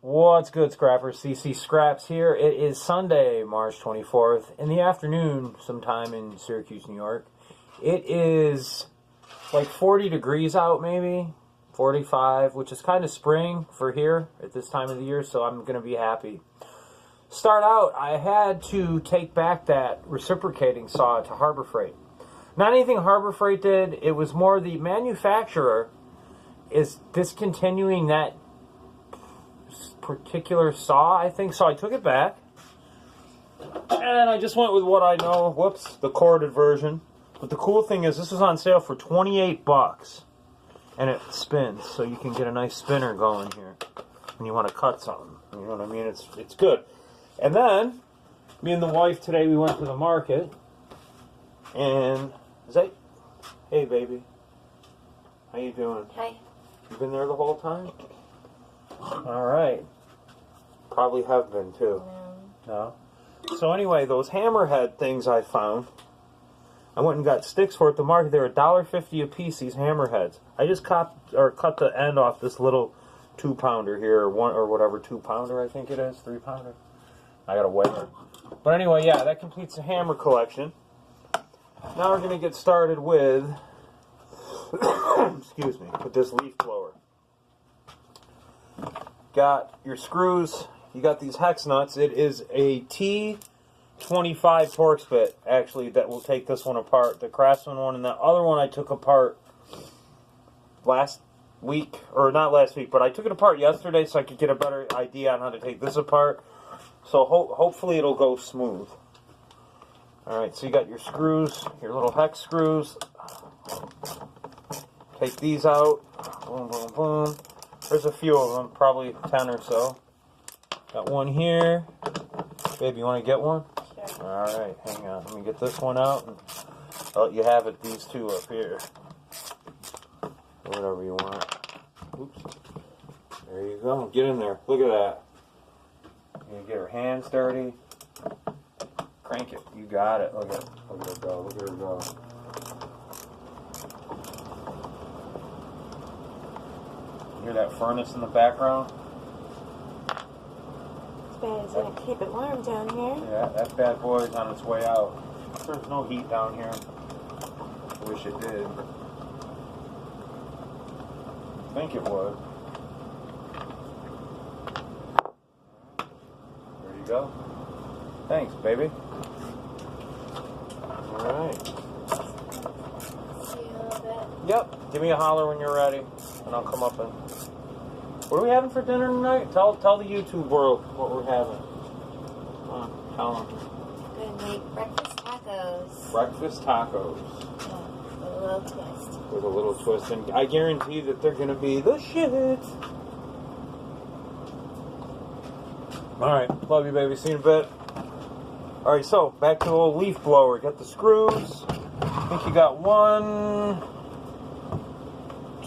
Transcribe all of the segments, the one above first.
What's good, Scrappers? CCscraps here. It is Sunday, March 24th, in the afternoon, sometime in Syracuse, New York. It is like 40 degrees out, maybe 45, which is kind of spring for here at this time of the year, so I'm going to be happy. Start out, I had to take back that reciprocating saw to Harbor Freight. Not anything Harbor Freight did, it was more the manufacturer is discontinuing that particular saw, I think, so I took it back and I just went with what I know. Whoops, the corded version. But the cool thing is this is on sale for 28 bucks and it spins, so you can get a nice spinner going here when you want to cut something. You know what I mean? It's good. And then me and the wife today, we went to the market and hey baby, how you doing? Hi. You been there the whole time? All right. Probably have been too. No. So anyway, those hammerhead things I found, I went and got sticks for at the market. They were $1.50 a piece. These hammerheads. I just cut the end off this little 2-pounder here, or whatever 2-pounder I think it is, 3-pounder. I gotta weigh it. But anyway, yeah, that completes the hammer collection. Now we're gonna get started with, excuse me, with this leaf blower. Got your screws. You got these hex nuts. It is a T25 Torx bit, actually, that will take this one apart. The Craftsman one and that other one I took apart last week, or not last week, but I took it apart yesterday so I could get a better idea on how to take this apart. So hopefully it'll go smooth. Alright, so you got your screws, your little hex screws. Take these out. Boom, boom, boom. There's a few of them, probably 10 or so. Got one here. Babe, you want to get one? Sure. Alright, hang on. Let me get this one out. And I'll let you have it, these two up here. Whatever you want. Oops. There you go. Get in there. Look at that. You get her hands dirty. Crank it. You got it. Look at her go. Look at her go. Hear that furnace in the background? It's bad. It's going to keep it warm down here. Yeah, that bad boy is on its way out. There's no heat down here. I wish it did. I think it would. There you go. Thanks, baby. Alright. See you a little bit. Yep. Give me a holler when you're ready, and I'll come up and... What are we having for dinner tonight? Tell the YouTube world what we're having. Come on, tell them. I'm going to make breakfast tacos. Breakfast tacos. Yeah, with a little twist. With a little twist, and I guarantee that they're going to be the shit. Alright, love you, baby. See you in a bit. Alright, so, back to the old leaf blower. Got the screws. I think you got 1,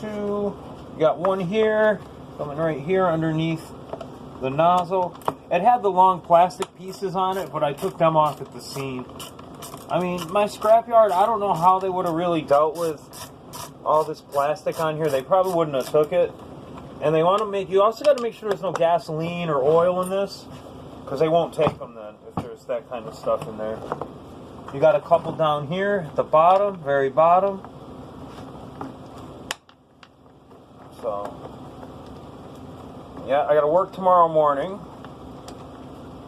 2, you got one here. Coming right here underneath the nozzle. It had the long plastic pieces on it, but I took them off at the seam. I mean, my scrapyard, I don't know how they would have really dealt with all this plastic on here. They probably wouldn't have took it. And they want to make, you also got to make sure there's no gasoline or oil in this, because they won't take them then if there's that kind of stuff in there. You got a couple down here at the bottom, very bottom. So... yeah, I got to work tomorrow morning.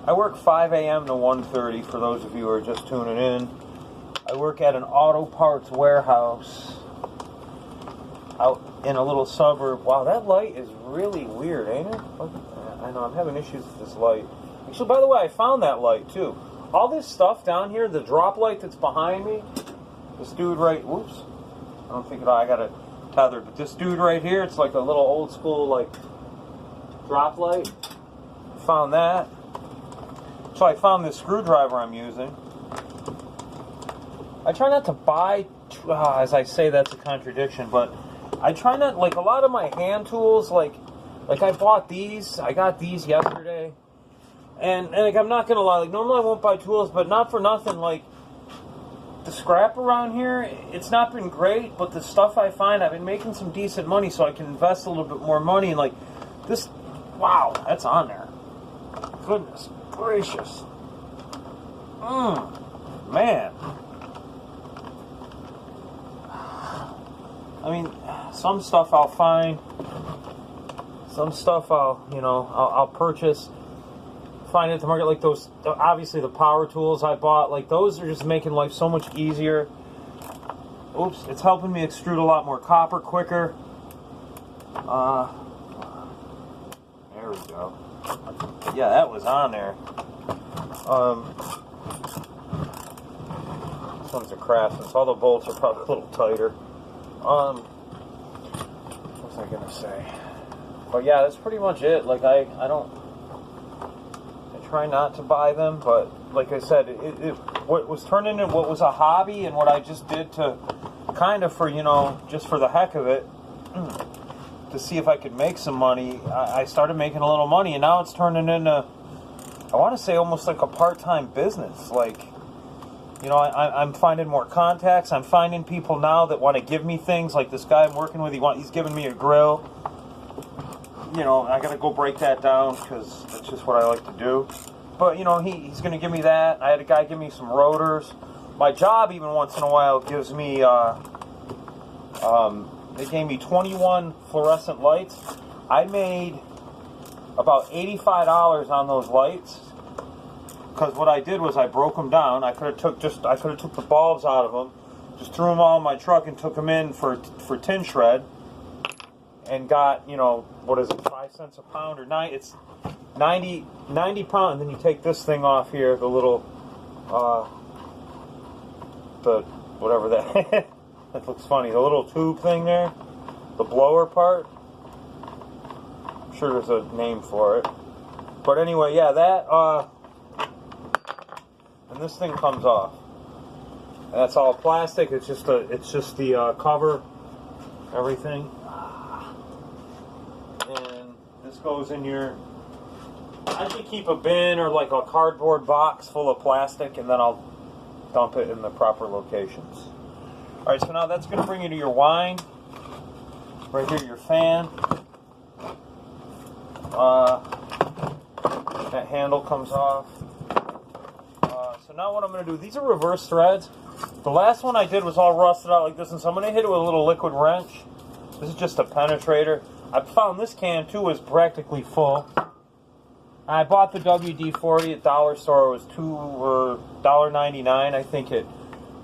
I work 5 a.m. to 1:30 for those of you who are just tuning in. I work at an auto parts warehouse out in a little suburb. Wow, that light is really weird, ain't it? I know, I'm having issues with this light. Actually, by the way, I found that light too. All this stuff down here, the drop light that's behind me, this dude right, whoops. I don't think I got it tethered, but this dude right here, it's like a little old school, like, drop light. Found that. So I found this screwdriver I'm using. I try not to buy, as I say that's a contradiction, but I try not, like a lot of my hand tools, like I bought these, I got these yesterday, and like I'm not gonna lie, like normally I won't buy tools, but not for nothing, like the scrap around here, it's not been great, but the stuff I find, I've been making some decent money, so I can invest a little bit more money, and like this Wow, that's on there. Goodness gracious. Man. I mean, some stuff I'll find. Some stuff I'll purchase. Find at the market, like those, obviously the power tools I bought, like those are just making life so much easier. Oops, it's helping me extrude a lot more copper quicker. There we go. Yeah, that was on there. This one's a Craftsman, so all the bolts are probably a little tighter. What was I gonna say? But yeah, that's pretty much it. Like I try not to buy them, but like I said, what was turned into what was a hobby and what I just did to kind of for, just for the heck of it, to see if I could make some money, I started making a little money, and now it's turning into, I want to say, almost like a part-time business. Like, I'm finding more contacts. I'm finding people now that want to give me things, like this guy I'm working with, he's giving me a grill. I got to go break that down because that's just what I like to do. But, he's going to give me that. I had a guy give me some rotors. My job, even once in a while, gives me, they gave me 21 fluorescent lights. I made about $85 on those lights because what I did was I broke them down. I could have took the bulbs out of them, just threw them all in my truck and took them in for tin shred. And got, what is it, 5 cents a pound or 9? It's 90 pounds. And then you take this thing off here, the little, whatever that, that looks funny, the little tube thing there, the blower part. I'm sure there's a name for it. But anyway, yeah, that, and this thing comes off. And that's all plastic. It's just the cover, everything. This goes in your, I should keep a bin or like a cardboard box full of plastic, and then I'll dump it in the proper locations. Alright, so now that's going to bring you to your wine. Right here, your fan. That handle comes off. So now what I'm going to do, these are reverse threads. The last one I did was all rusted out like this, and so I'm going to hit it with a little liquid wrench. This is just a penetrator. I found this can too was practically full. I bought the WD-40 at Dollar Store. It was $1.99, I think, at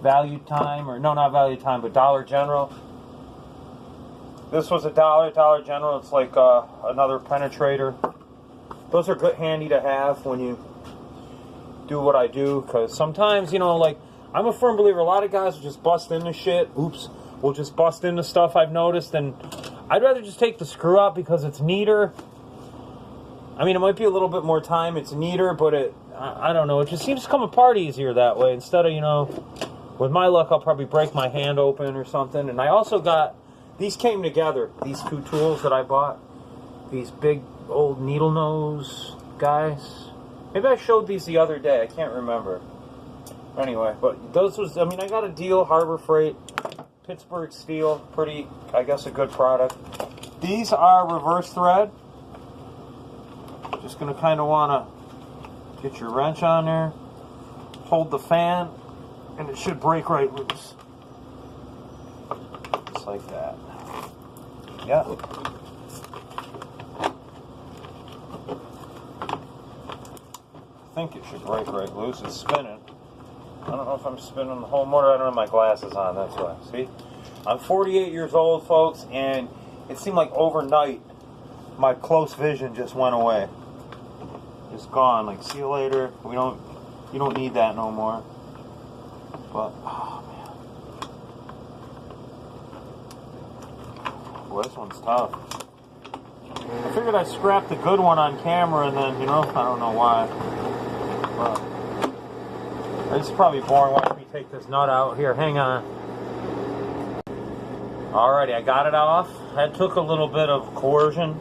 Value Time, or no, not Value Time, but Dollar General. This was $1 at Dollar General. It's like another penetrator. Those are good, handy to have when you do what I do, because sometimes, like, I'm a firm believer, a lot of guys will just bust into shit. Oops. Will just bust into stuff, I've noticed, and I'd rather just take the screw out because it's neater. I mean, it might be a little bit more time, it's neater, but I don't know, it just seems to come apart easier that way, instead of, with my luck, I'll probably break my hand open or something. And I also got, these came together, these two tools that I bought, these big old needle nose guys. Maybe I showed these the other day, I can't remember. Anyway, but those was, I got a deal, Harbor Freight. Pittsburgh steel, pretty, I guess, a good product. These are reverse thread. Just going to kind of want to get your wrench on there, hold the fan, and it should break right loose. Just like that. Yeah. I think it should break right loose. It's spinning. I don't know if I'm spinning the whole motor. I don't have my glasses on, that's why. See? I'm 48 years old, folks, and it seemed like overnight my close vision just went away. Just gone. Like, see you later. You don't need that no more. But, oh, man. Boy, this one's tough. I figured I'd scrap the good one on camera and then, I don't know why. But, this is probably boring watching me take this nut out. Here, hang on. Alrighty, I got it off. That took a little bit of coercion.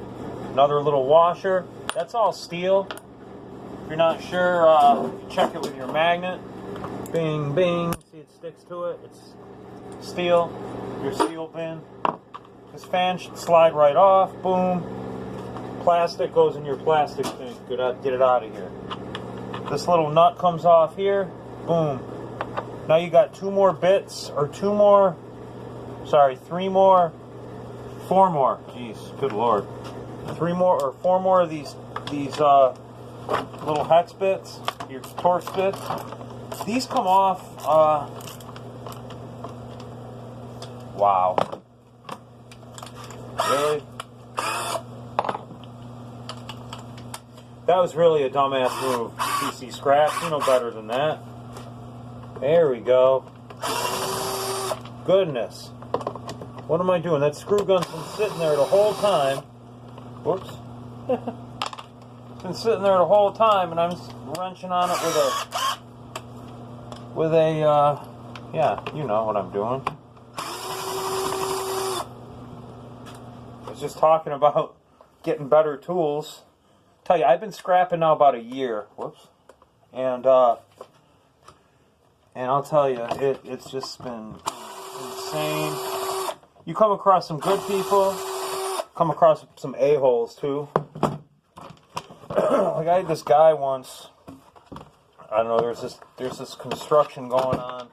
Another little washer. That's all steel. If you're not sure, check it with your magnet. Bing, bing. See, it sticks to it. It's steel. Your steel bin. This fan should slide right off. Boom. plastic goes in your plastic thing. Get it out of here. This little nut comes off here. Boom. Now you got 2 more bits, or 3 more, 4 more. Jeez, good lord. 3 more or 4 more of these little hex bits, your Torx bits. These come off. Wow. Really? That was really a dumbass move, CCscraps. You know better than that. There we go. Goodness. What am I doing? That screw gun's been sitting there the whole time. Whoops. Been sitting there the whole time, and I'm wrenching on it with a, yeah, you know what I'm doing. I was just talking about getting better tools. Tell you, I've been scrapping now about a year. Whoops. And I'll tell you, it's just been insane. You come across some good people, come across some a-holes too. Like I had this guy once. I don't know. There's this construction going on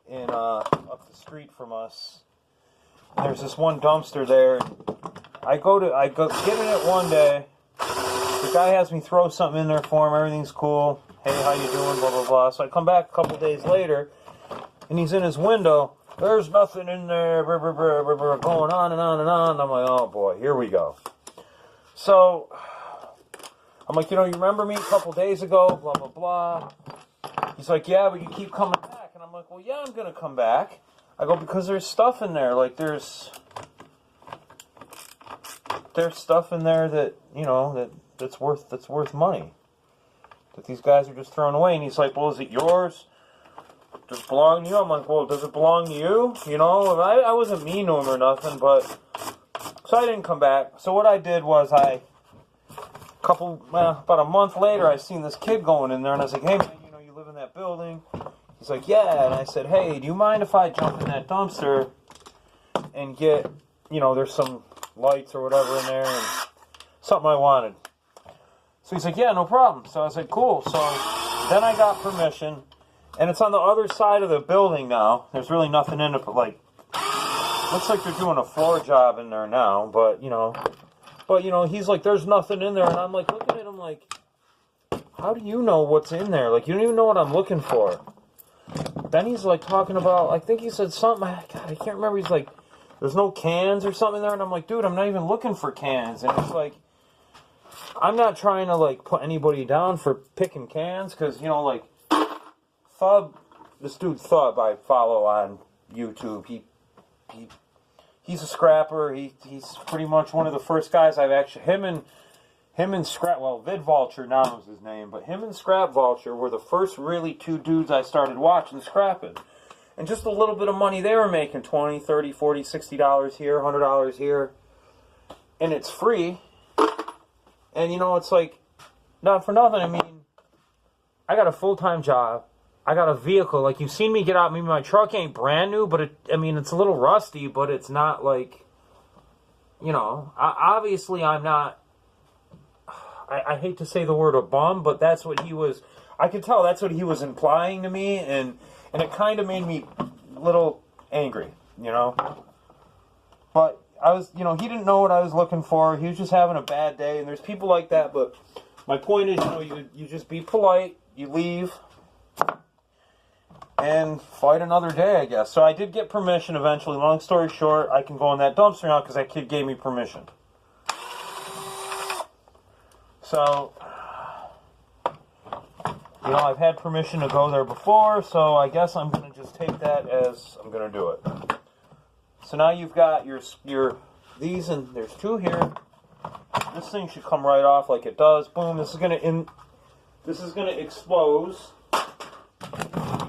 in up the street from us. And there's this one dumpster there. I go get in it one day. The guy has me throw something in there for him. Everything's cool. Hey, how you doing? Blah, blah, blah. So I come back a couple days later, and he's in his window. There's nothing in there. Blah, blah, blah, blah, blah, going on and on and on. And I'm like, oh, boy, here we go. So I'm like, you remember me a couple days ago? Blah, blah, blah. He's like, yeah, but you keep coming back. And I'm like, well, yeah, I'm going to come back. I go, because there's stuff in there. Like, there's stuff in there that, that's worth money. That these guys are just throwing away. And he's like, well, is it yours? Does it belong to you? I'm like, well, does it belong to you? I wasn't mean to him or nothing, but so I didn't come back. So what I did was about a month later, I seen this kid going in there, and I was like, hey, man, you live in that building? He's like, yeah. And I said, hey, do you mind if I jump in that dumpster and get, there's some lights or whatever in there and something I wanted. So he's like, yeah, no problem. So I was like, cool. So then I got permission, and it's on the other side of the building now. There's really nothing in it, but looks like they're doing a floor job in there now, but he's like, there's nothing in there, and I'm like, looking at him like, how do you know what's in there? Like, you don't even know what I'm looking for. Then he's like talking about, I think he said something, God, I can't remember. He's like, there's no cans or something there, and I'm like, dude, I'm not even looking for cans. And it's like, I'm not trying to put anybody down for picking cans, because Thub, this dude Thub I follow on YouTube, he's a scrapper. He's pretty much one of the first guys I've actually, him and Scrap, well, Vid Vulture now is his name, but him and Scrap Vulture were the first really 2 dudes I started watching scrapping. And just a little bit of money they were making, $20, $30, $40, $60 here, $100 here. And it's free. And it's like, not for nothing, I mean, I got a full-time job. I got a vehicle. Like, you've seen me get out. Maybe my truck ain't brand new, but it's a little rusty, but it's not like, obviously I'm not, I hate to say the word a bum, but that's what he was, I could tell that's what he was implying to me, and it kind of made me a little angry, But I was, he didn't know what I was looking for. He was just having a bad day, and there's people like that, but my point is, you just be polite, you leave, and fight another day, I guess. So I did get permission eventually. Long story short, I can go in that dumpster now because that kid gave me permission. So, I've had permission to go there before, so I guess I'm going to just take that as I'm going to do it. So now you've got your these, and there's 2 here. This thing should come right off like it does. Boom, this is going to expose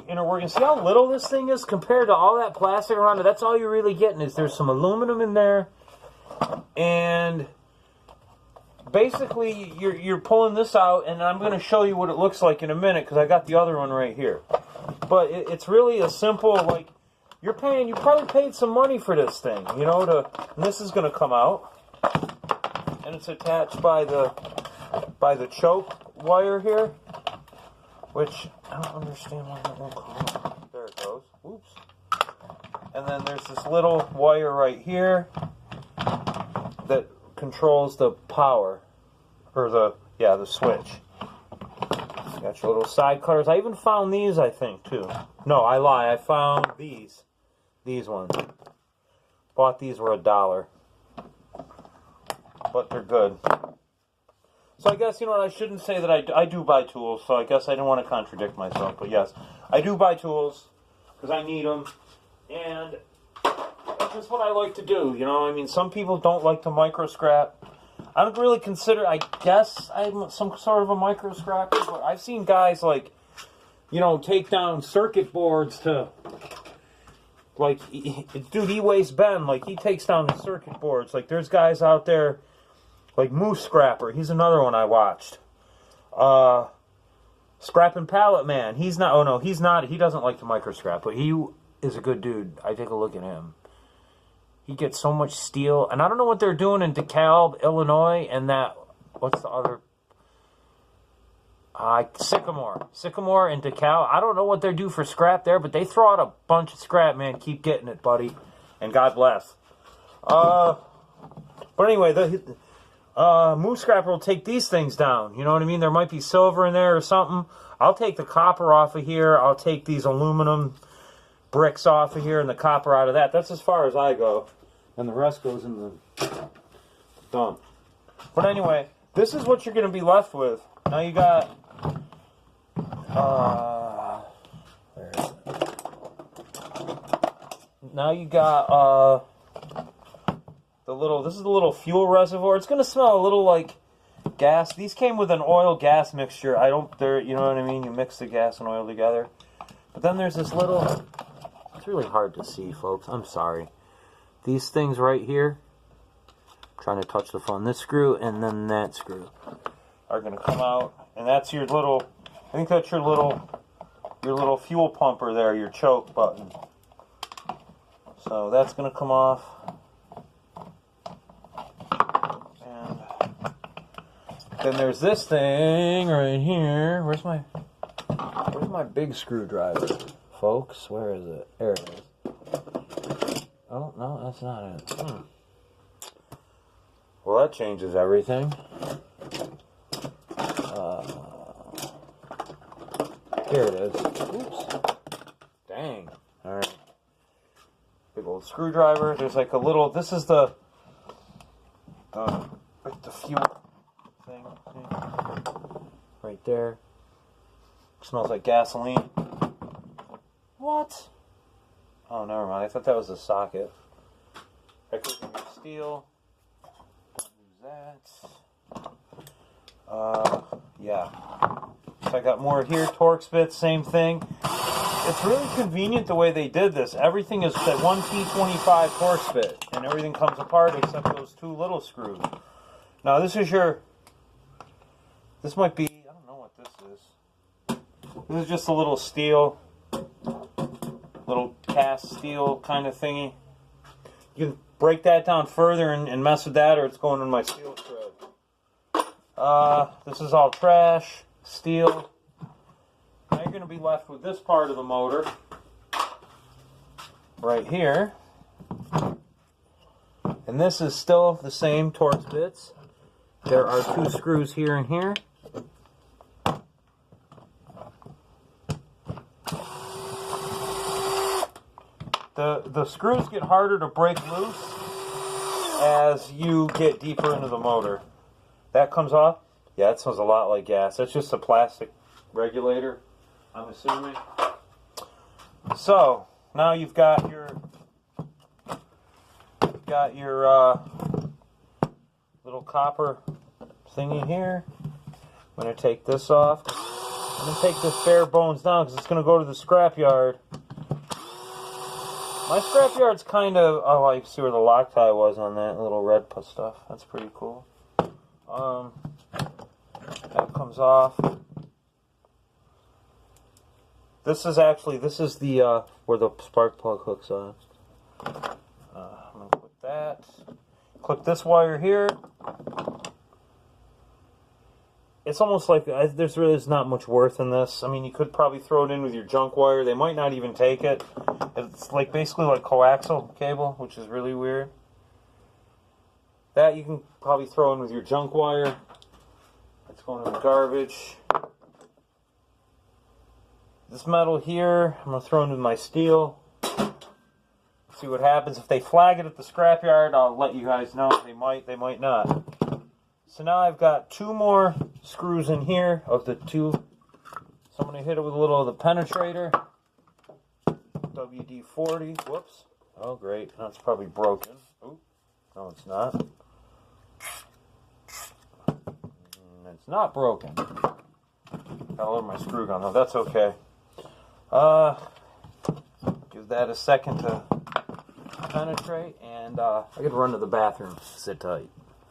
inner working. See how little this thing is compared to all that plastic around it? That's all you're really getting is there's some aluminum in there, and basically you're pulling this out, and I'm going to show you what it looks like in a minute because I got the other one right here. But it's really a simple, you probably paid some money for this thing, and this is going to come out, and then it's attached by the choke wire here, which I don't understand why that won't come up. There it goes. Oops. And then there's this little wire right here that controls the power, or the switch. Got your little side cutters. I even found these, I think, too. No, I lie. I found these. These ones. Bought these were $1. But they're good. So I guess, you know what, I shouldn't say that I do buy tools, so I guess I didn't want to contradict myself. But yes, I do buy tools because I need them. And that's just what I like to do, you know. I mean, some people don't like to micro scrap. I don't really consider, I guess I'm some sort of a micro scrapper, but I've seen guys like, you know, take down circuit boards to, like, dude, he weighs Ben, like, he takes down the circuit boards. Like, there's guys out there, like Moose Scrapper, he's another one I watched. Scrapping Pallet Man, he's not, oh no, he's not, he doesn't like to micro scrap, but he is a good dude. I take a look at him. He gets so much steel. And I don't know what they're doing in DeKalb, Illinois, and that, what's the other? Sycamore. Sycamore and DeKalb. I don't know what they do for scrap there, but they throw out a bunch of scrap, man. Keep getting it, buddy. And God bless. But anyway, the Moose Scrapper will take these things down. You know what I mean? There might be silver in there or something. I'll take the copper off of here. I'll take these aluminum bricks off of here and the copper out of that. That's as far as I go. And the rest goes in the dump. But anyway, this is what you're going to be left with. Now you got, where is it? Now you got, this is the little fuel reservoir. It's going to smell a little like gas. These came with an oil gas mixture. You know what I mean? You mix the gas and oil together. But then there's this little, it's really hard to see, folks. I'm sorry. These things right here, I'm trying to touch the phone. This screw and then that screw are going to come out. And that's your little, I think that's your little fuel pumper there, your choke button. So that's going to come off. And then there's this thing right here. Where's my big screwdriver, folks? Where is it? There it is. Oh, no, that's not it. Well, that changes everything. Here it is. Oops. Dang. Alright. Big old screwdriver. There's like a little, this is the fuel thing. Right there. Smells like gasoline. What? Oh, never mind. I thought that was a socket. I could use steel. Use that. Yeah. So I got more here. Torx bits, same thing. It's really convenient the way they did this. Everything is that one T25 Torx bit, and everything comes apart except those two little screws. Now this is this might be, I don't know what this is. This is just a little steel, little cast steel kind of thingy. You can break that down further and mess with that, or it's going in my steel shred. This is all trash, steel. Now you're going to be left with this part of the motor right here. And this is still the same Torx bits. There are two screws here and here. The screws get harder to break loose as you get deeper into the motor. That comes off. Yeah, it smells a lot like gas. That's just a plastic regulator, I'm assuming. So now you've got your little copper thingy here. I'm going to take this off. I'm going to take this bare bones down because it's going to go to the scrapyard. My scrapyard's kind of, oh, I see where the Loctite was on that little red stuff. That's pretty cool. That comes off. This is the, where the spark plug hooks on. I'm going to put that. Clip this wire here. it's almost like there's really not much worth in this. I mean, you could probably throw it in with your junk wire. They might not even take it. It's like basically like coaxial cable, which is really weird. That you can probably throw in with your junk wire. It's going in the garbage. This metal here, I'm going to throw in with my steel. See what happens. If they flag it at the scrapyard, I'll let you guys know. They might not. So now I've got 2 more screws in here of the 2. So I'm going to hit it with a little of the penetrator. WD-40. Whoops. Oh, great. That's probably broken. Ooh. No, it's not. It's not broken. Got a little of my screw gun, though. That's okay. Give that a second to penetrate, and I gotta run to the bathroom. Sit tight.